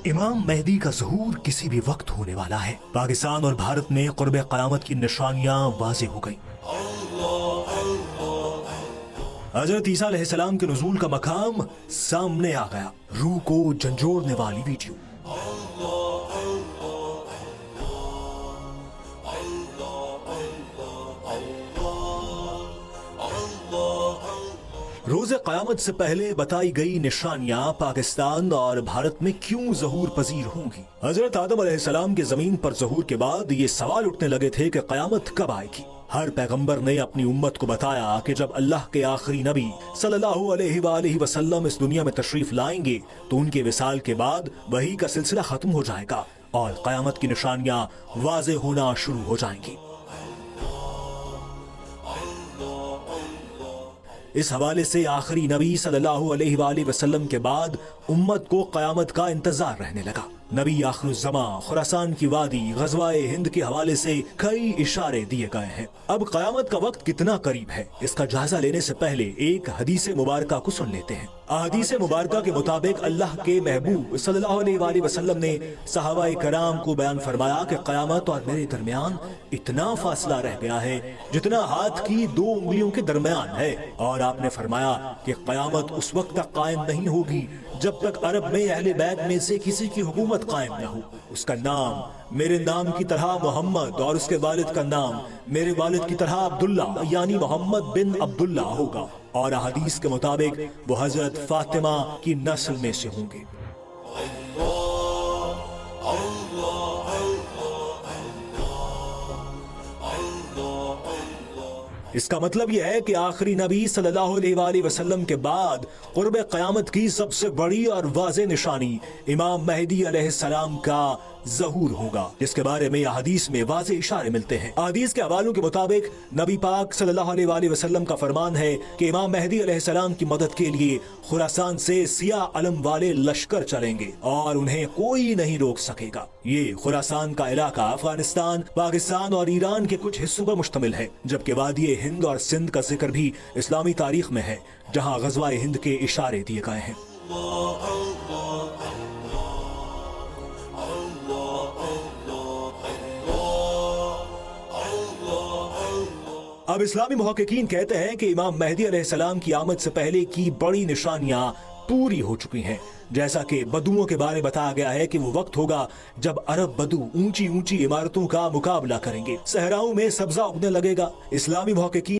इमाम मेहदी का ज़हूर किसी भी वक्त होने वाला है। पाकिस्तान और भारत में क़ुर्ब क़यामत की निशानियां वाज़ेह हो गई। हज़रत ईसा अलैहिस्सलाम के नुज़ूल का मकाम सामने आ गया। रूह को झंझोड़ने वाली वीडियो। रोज़े क़यामत से पहले बताई गई निशानियां पाकिस्तान और भारत में क्यों ज़हूर पजीर होंगी। हजरत आदम अलैहिस्सलाम के जमीन पर ज़हूर के बाद ये सवाल उठने लगे थे कि क़यामत कब आएगी। हर पैगंबर ने अपनी उम्मत को बताया कि जब अल्लाह के आखिरी नबी सल्लल्लाहु अलैहि वसल्लम इस दुनिया में तशरीफ लाएंगे तो उनके विसाल के बाद वही का सिलसिला खत्म हो जाएगा और क़यामत की निशानियां वाज़ेह होना शुरू हो जाएंगी। इस हवाले से आखिरी नबी सल्लल्लाहु अलैहि वसल्लम के बाद उम्मत को क़यामत का इंतजार रहने लगा। नबी आखिरुज़्ज़मा, खुरासान की वादी, ग़ज़वाए हिंद के हवाले से कई इशारे दिए गए हैं। अब क़यामत का वक्त कितना करीब है, इसका जायजा लेने से पहले एक हदीस मुबारका को सुन लेते हैं। हदीस मुबारका के मुताबिक अल्लाह के महबूब सल्लल्लाहु अलैहि वसल्लम ने सहाबाए कराम को बयान फरमाया कि क़यामत और मेरे दरमियान इतना फासला रह गया है जितना हाथ की 2 उंगलियों के दरमियान है। और आपने फरमाया कि क़यामत उस वक्त तक कायम नहीं होगी जब तक अरब में अहले बैत में से किसी की हुकूमत कायम न हो। उसका नाम मेरे नाम की तरह मोहम्मद और उसके वालिद का नाम मेरे वालिद की तरह अब्दुल्ला यानी मोहम्मद बिन अब्दुल्ला होगा। और हदीस के मुताबिक वो हजरत फातिमा की नस्ल में से होंगे। इसका मतलब यह है कि आखिरी नबी सल्लल्लाहु अलैहि वसल्लम के बाद क़ुर्ब क़यामत की सबसे बड़ी और वाज़ेह निशानी इमाम मेहदी अलैहिस्सलाम का ज़हूर होगा, जिसके बारे में हदीस में वाज़ेह इशारे मिलते हैं। हदीस के हवालों के मुताबिक नबी पाक सल्लल्लाहु अलैहि वसल्लम का फरमान है कि इमाम मेहदी अलैहिस्सलाम की मदद के लिए खुरासान से सियाह अलम वाले लश्कर चलेंगे और उन्हें कोई नहीं रोक सकेगा। ये खुरासान का इलाका अफगानिस्तान, पाकिस्तान और ईरान के कुछ हिस्सों पर मुश्तमिल है, जबकि वादी हिंद और सिंध का जिक्र भी इस्लामी तारीख में है, जहाँ ग़ज़वाए हिंद के इशारे दिए गए हैं। अब इस्लामी मुहक्किकीन कहते हैं कि इमाम मेहदी अलैहिस्सलाम की आमद से पहले की बड़ी निशानियां पूरी हो चुकी हैं। जैसा कि बदुओं के बारे में बताया गया है कि वो वक्त होगा जब अरब बदू ऊंची ऊंची इमारतों का मुकाबला करेंगे, सहराओं में सब्जा उगने लगेगा। इस्लामी मुहक्किकीन